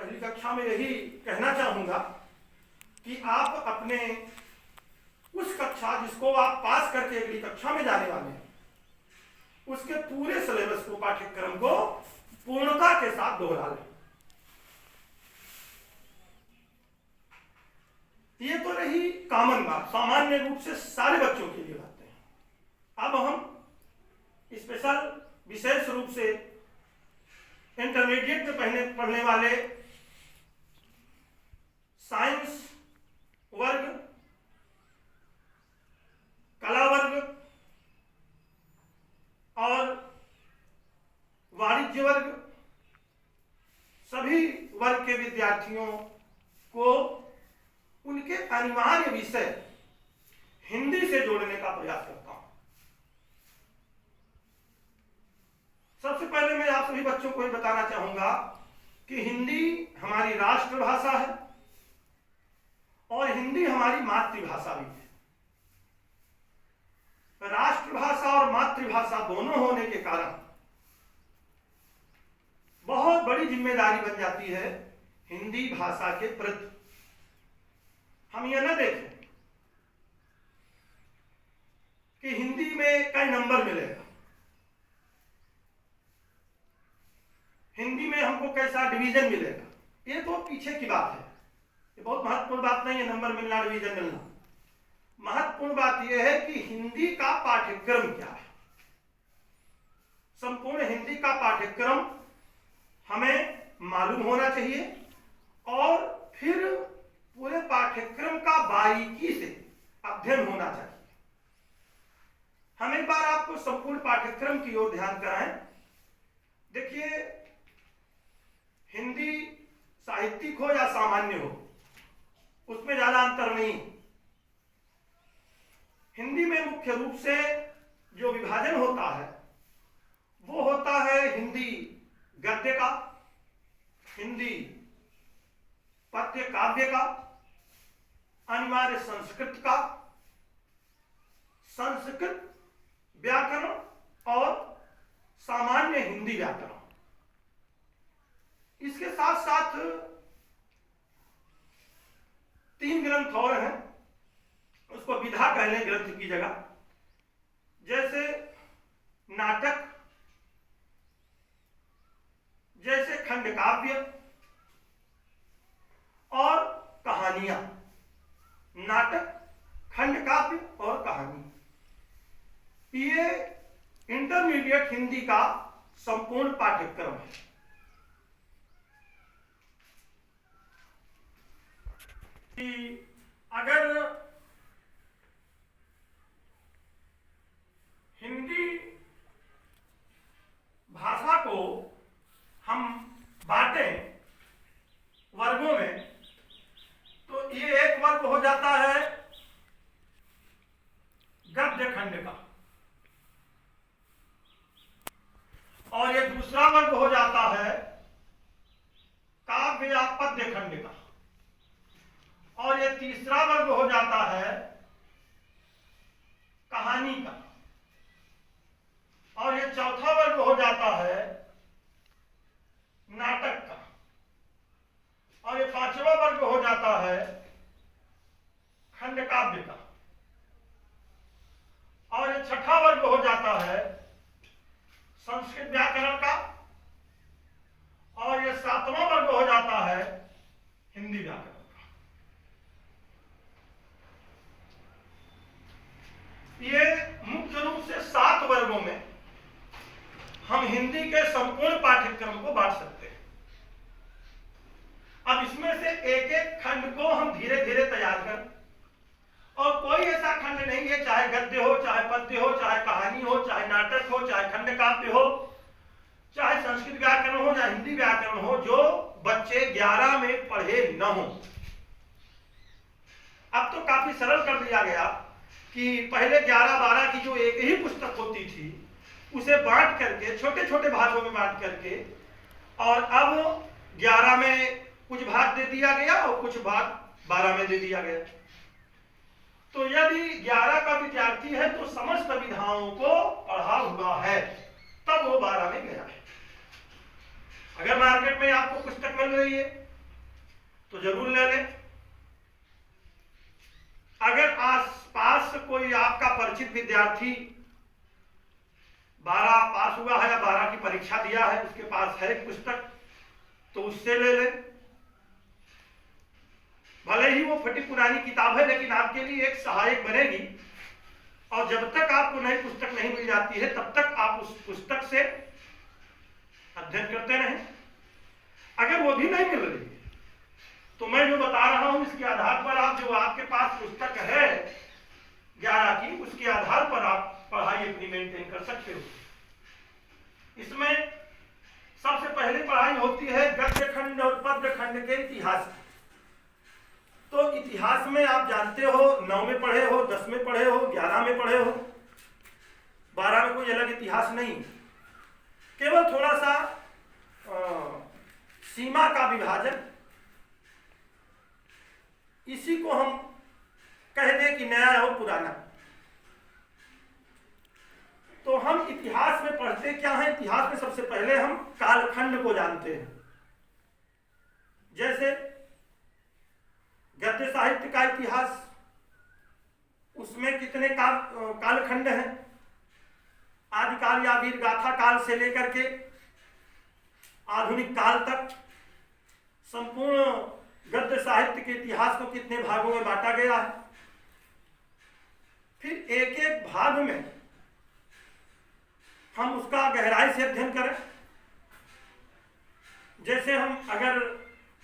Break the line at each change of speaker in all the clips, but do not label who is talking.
पहली कक्षा में यही कहना चाहूंगा कि आप अपने उस कक्षा जिसको आप पास करके अगली कक्षा में जाने वाले हैं, उसके पूरे सिलेबस को, पाठ्यक्रम को पूर्णता के साथ दोहरा लें। ये तो रही कॉमन बात, सामान्य रूप से सारे बच्चों के लिए बातें हैं। अब हम स्पेशल, विशेष रूप से इंटरमीडिएट में पढ़ने वाले साइंस वर्ग, कला वर्ग और वाणिज्य वर्ग, सभी वर्ग के विद्यार्थियों को उनके अनिवार्य विषय हिंदी से जोड़ने का प्रयास करता हूं। सबसे पहले मैं आप सभी बच्चों को ये बताना चाहूंगा कि हिंदी हमारी राष्ट्रभाषा है और हिंदी हमारी मातृभाषा भी है। राष्ट्रभाषा और मातृभाषा दोनों होने के कारण बहुत बड़ी जिम्मेदारी बन जाती है हिंदी भाषा के प्रति। हम यह न देखें कि हिंदी में कई नंबर मिलेगा, हिंदी में हमको कैसा डिवीजन मिलेगा, ये तो पीछे की बात है। ये बहुत महत्वपूर्ण बात नहीं है नंबर मिलना, डिवीजन मिलना। महत्वपूर्ण बात यह है कि हिंदी का पाठ्यक्रम क्या है। संपूर्ण हिंदी का पाठ्यक्रम हमें मालूम होना चाहिए और फिर पूरे पाठ्यक्रम का बारीकी से अध्ययन होना चाहिए। हम एक बार आपको संपूर्ण पाठ्यक्रम की ओर ध्यान कराएं। देखिए, हिंदी साहित्यिक हो या सामान्य हो, उसमें ज्यादा अंतर नहीं। हिंदी में मुख्य रूप से जो विभाजन होता है वो होता है हिंदी गद्य का, हिंदी पद्य काव्य का, अनिवार्य संस्कृत का, संस्कृत व्याकरण और सामान्य हिंदी व्याकरण। इसके साथ साथ 3 ग्रंथ और हैं, उसको विधा कह लें ग्रंथ की जगह, जैसे नाटक, जैसे खंडकाव्य और कहानियां। नाटक, खंडकाव्य और कहानी, ये इंटरमीडिएट हिंदी का संपूर्ण पाठ्यक्रम है। कि अगर हिंदी भाषा को हम बांटें वर्गों में, तो ये एक वर्ग हो जाता है गद्य खंड का और ये दूसरा वर्ग हो जाता है काव्य या पद्य खंड का और ये तीसरा वर्ग हो जाता है कहानी का और ये चौथा वर्ग हो जाता है नाटक का और ये 5वां वर्ग हो जाता है खंडकाव्य का और ये 6ठा वर्ग हो जाता है संस्कृत व्याकरण का और ये 7वां वर्ग हो जाता है हिंदी व्याकरण का। ये मुख्य रूप से 7 वर्गों में हम हिंदी के संपूर्ण पाठ्यक्रम को बांट सकते हैं। अब इसमें से एक एक खंड को हम धीरे धीरे तैयार करें और कोई ऐसा खंड नहीं है, चाहे गद्य हो, चाहे पद्य हो, चाहे कहानी हो, चाहे नाटक हो, चाहे खंडकाव्य हो, चाहे संस्कृत व्याकरण हो या हिंदी व्याकरण हो, जो बच्चे 11 में पढ़े न हो। अब तो काफी सरल कर दिया गया कि पहले 11-12 की जो एक ही पुस्तक होती थी उसे बांट करके, छोटे छोटे भागों में बांट करके, और अब 11 में कुछ भाग दे दिया गया और कुछ भाग 12 में दे दिया गया। तो यदि 11 का विद्यार्थी है तो समस्त विधाओं को पढ़ा हुआ है, तब वो 12 में गया है। अगर मार्केट में आपको पुस्तक मिल रही है तो जरूर ले लें। अगर आसपास कोई आपका परिचित विद्यार्थी 12 पास हुआ है या 12 की परीक्षा दिया है, उसके पास है पुस्तक, तो उससे ले लें। भले ही वो फटी पुरानी किताब है, लेकिन आपके लिए एक सहायक बनेगी। और जब तक आपको नई पुस्तक नहीं मिल जाती है, तब तक आप उस पुस्तक से अध्ययन करते रहें। अगर वो भी नहीं मिल रही तो मैं जो बता रहा हूं, इसके आधार पर आप, जो आपके पास पुस्तक है 11 की, उसके आधार पर आप पढ़ाई अपनी मेंटेन कर सकते हो। इसमें सबसे पहले पढ़ाई होती है गद्य खंड और पद्य खंड के इतिहास की। तो इतिहास में आप जानते हो, 9 में पढ़े हो, 10 में पढ़े हो, 11 में पढ़े हो, 12 में कोई अलग इतिहास नहीं, केवल थोड़ा सा सीमा का विभाजन, इसी को हम कह दें कि नया और पुराना। तो हम इतिहास में पढ़ते क्या है? इतिहास में सबसे पहले हम कालखंड को जानते हैं। जैसे गद्य साहित्य का इतिहास, उसमें कितने कालखंड हैं? आदिकाल या वीर गाथा काल से लेकर के आधुनिक काल तक संपूर्ण गद्य साहित्य के इतिहास को कितने भागों में बांटा गया है। फिर एक एक भाग में हम उसका गहराई से अध्ययन करें। जैसे हम अगर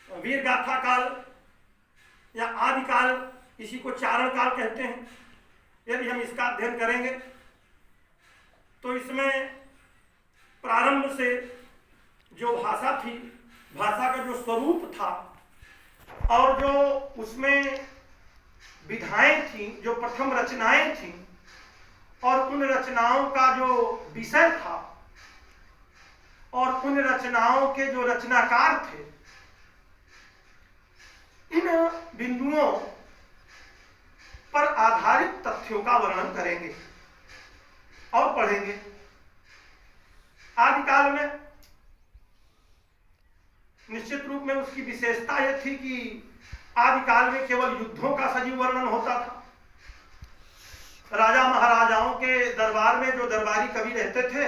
वीर गाथा काल या आदिकाल, इसी को चारण काल कहते हैं, यदि हम इसका अध्ययन करेंगे तो इसमें प्रारंभ से जो भाषा थी, भाषा का जो स्वरूप था और जो उसमें विधाएं थी, जो प्रथम रचनाएं थी, और उन रचनाओं का जो विषय था और उन रचनाओं के जो रचनाकार थे, इन बिंदुओं पर आधारित तथ्यों का वर्णन करेंगे और पढ़ेंगे। आदिकाल में निश्चित रूप में उसकी विशेषता यह थी कि आदिकाल में केवल युद्धों का सजीव वर्णन होता था। राजा महाराजाओं के दरबार में जो दरबारी कवि रहते थे,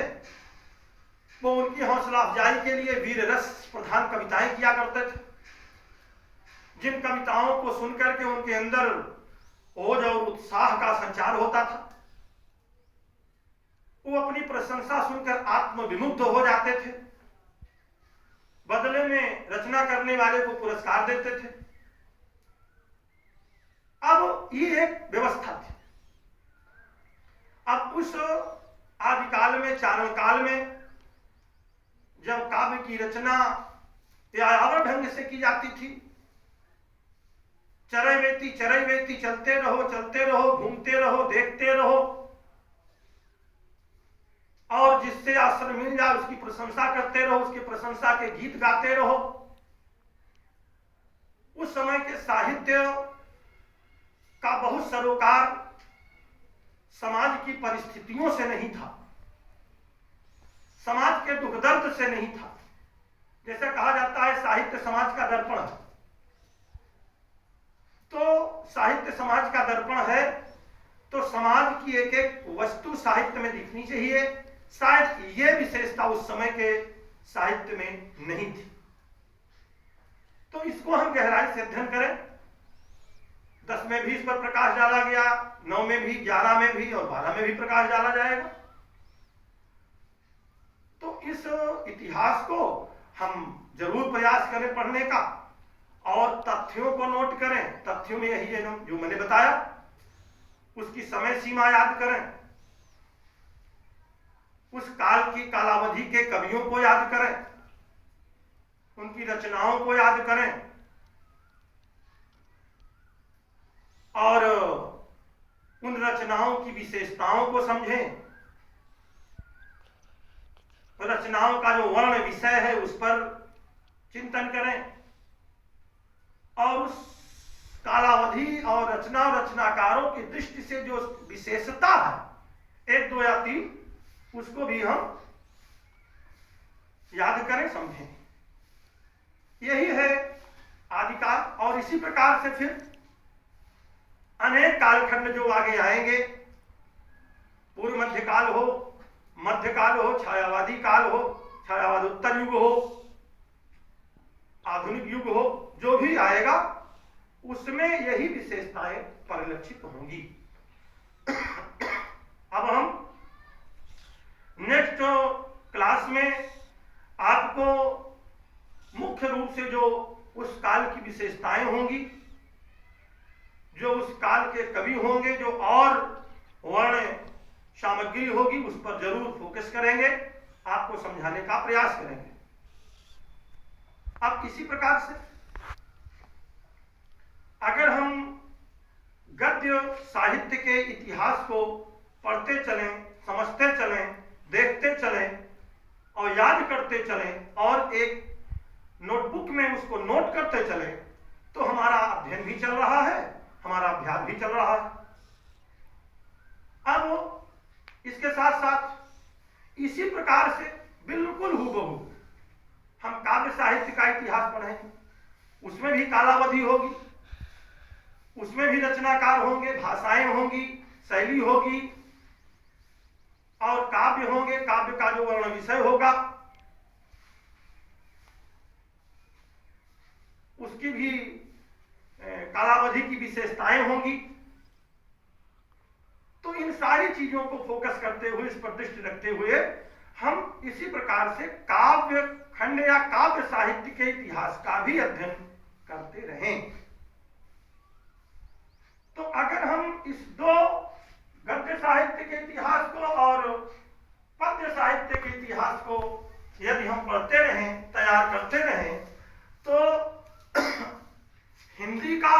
वो उनकी हौसला अफजाई के लिए वीर रस प्रधान कविताएं किया करते थे, जिन कविताओं को सुनकर के उनके अंदर ओज और उत्साह का संचार होता था। वो अपनी प्रशंसा सुनकर आत्मविमुग्ध हो जाते थे, बदले में रचना करने वाले को पुरस्कार देते थे। अब ये एक व्यवस्था थी। अब उस आदिकाल में, चारण काल में, जब काव्य की रचना यायावर ढंग से की जाती थी, चरई वेती चलते रहो, घूमते रहो, देखते रहो, और जिससे आश्रय मिल जाए उसकी प्रशंसा करते रहो, उसके प्रशंसा के गीत गाते रहो। उस समय के साहित्य का बहुत सरोकार समाज की परिस्थितियों से नहीं था, समाज के दुख दर्द से नहीं था। जैसे कहा जाता है साहित्य समाज का दर्पण है, तो साहित्य समाज का दर्पण है, तो समाज की एक एक वस्तु साहित्य में दिखनी चाहिए। शायद ये विशेषता उस समय के साहित्य में नहीं थी। तो इसको हम गहराई से अध्ययन करें। 10 में भी इस पर प्रकाश डाला गया, 9 में भी, 11 में भी और 12 में भी प्रकाश डाला जाएगा। तो इस इतिहास को हम जरूर प्रयास करें पढ़ने का, और तथ्यों को नोट करें। तथ्यों में यही है जो मैंने बताया, उसकी समय सीमा याद करें, उस काल की कालावधि के कवियों को याद करें, उनकी रचनाओं को याद करें, और उन रचनाओं की विशेषताओं को समझें। रचनाओं का जो वर्ण विषय है उस पर चिंतन करें, और उस कालावधि और रचनाकारों की दृष्टि से जो विशेषता है, 1, 2 या 3, उसको भी हम याद करें, समझें। यही है आदिकाल इसी प्रकार से फिर अनेक कालखंड जो आगे आएंगे, पूर्व मध्यकाल हो, मध्यकाल हो, छायावादी काल हो, छायावादोत्तर युग हो, आधुनिक युग हो, जो भी आएगा उसमें यही विशेषताएं परिलक्षित होंगी। अब हम नेक्स्ट क्लास में आपको मुख्य रूप से जो उस काल की विशेषताएं होंगी, जो उस काल के कवि होंगे, जो और वर्ण सामग्री होगी, उस पर जरूर फोकस करेंगे, आपको समझाने का प्रयास करेंगे। अब इसी प्रकार से अगर हम गद्य साहित्य के इतिहास को पढ़ते चलें, समझते चलें, देखते चलें और याद करते चलें और एक नोटबुक में उसको नोट करते चलें, तो हमारा अध्ययन भी चल रहा है, हमारा अभ्यास भी चल रहा है। अब इसके साथ साथ इसी प्रकार से बिल्कुल हूबहू हम काव्य साहित्य का इतिहास पढ़ेंगे, उसमें भी कालावधि होगी, उसमें भी रचनाकार होंगे, भाषाएं होंगी, शैली होगी और काव्य होंगे, काव्य का जो वर्ण विषय होगा उसकी भी कालावधि की विशेषताएं होंगी। तो इन सारी चीजों को फोकस करते हुए, इस पर दृष्टि रखते हुए हम इसी प्रकार से काव्य खंड या काव्य साहित्य के इतिहास का भी अध्ययन करते रहें। तो अगर हम इस दो गद्य साहित्य के इतिहास को और पद्य साहित्य के इतिहास को यदि हम पढ़ते रहें, तैयार करते रहें, तो हिंदी का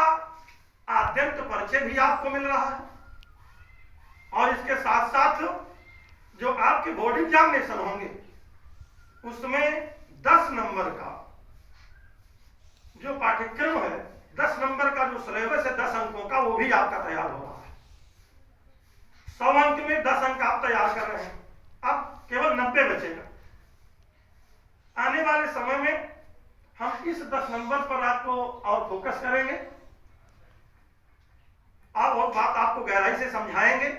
आद्यंत परिचय भी आपको मिल रहा है और इसके साथ साथ जो आपके बोर्ड एग्जामिनेशन होंगे उसमें 10 नंबर का जो पाठ्यक्रम है, 10 नंबर का जो सिलेबस है 10 अंकों का, वो भी आपका तैयार हो रहा है। 100 अंक में 10 अंक आप तैयार कर रहे हैं, अब केवल 90 बचेगा। आने वाले समय में हम इस 10 नंबर पर आपको और फोकस करेंगे, आप और बात आपको गहराई से समझाएंगे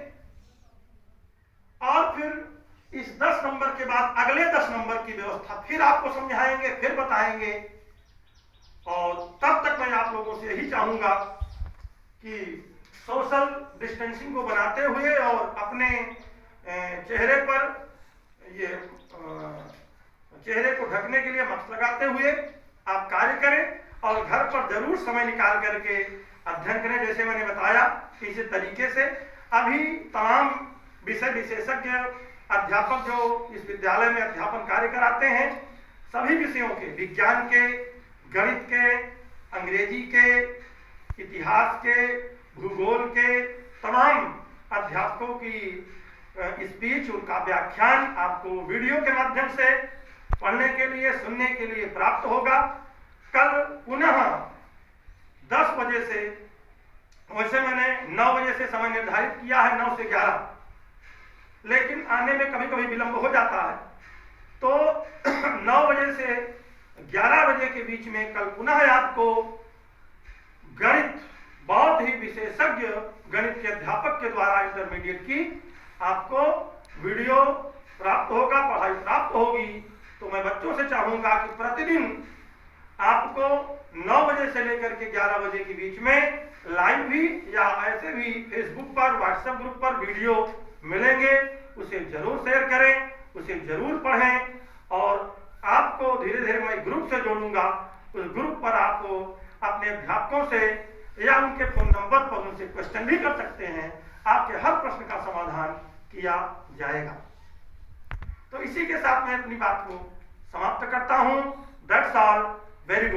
और फिर इस 10 नंबर के बाद अगले 10 नंबर की व्यवस्था फिर आपको समझाएंगे, फिर बताएंगे। और तब तक मैं आप लोगों से यही चाहूंगा कि सोशल डिस्टेंसिंग को बनाते हुए और अपने चेहरे पर ये चेहरे को ढकने के लिए मास्क लगाते हुए आप कार्य करें और घर पर जरूर समय निकाल करके अध्ययन करें। जैसे मैंने बताया कि इसी तरीके से अभी तमाम विषय विशेषज्ञ अध्यापक जो इस विद्यालय में अध्यापन कार्य कराते हैं, सभी विषयों के, विज्ञान के, गणित के, अंग्रेजी के, इतिहास के, भूगोल के, तमाम अध्यापकों की स्पीच, उनका व्याख्यान आपको वीडियो के माध्यम से पढ़ने के लिए, सुनने के लिए प्राप्त होगा। कल पुनः 10 बजे से, वैसे मैंने 9 बजे से समय निर्धारित किया है, 9 से 11, लेकिन आने में कभी कभी विलंब हो जाता है, तो 9 बजे से 11 बजे के बीच में कल पुनः आपको गणित, बहुत ही विशेषज्ञ गणित के अध्यापक के द्वारा इंटरमीडिएट की आपको वीडियो प्राप्त होगा, पढ़ाई प्राप्त होगी। तो मैं बच्चों से चाहूंगा कि प्रतिदिन आपको 9 बजे से लेकर के 11 बजे के बीच में लाइव भी या ऐसे भी फेसबुक पर, व्हाट्सएप ग्रुप पर वीडियो मिलेंगे, उसे जरूर शेयर करें, उसे जरूर पढ़ें और आपको धीरे धीरे मैं ग्रुप से जोड़ूंगा। उस ग्रुप पर आपको अपने अध्यापकों से या उनके फोन नंबर पर उनसे क्वेश्चन भी कर सकते हैं, आपके हर प्रश्न का समाधान किया जाएगा। तो इसी के साथ मैं अपनी बात को समाप्त करता हूं। That's all, very good.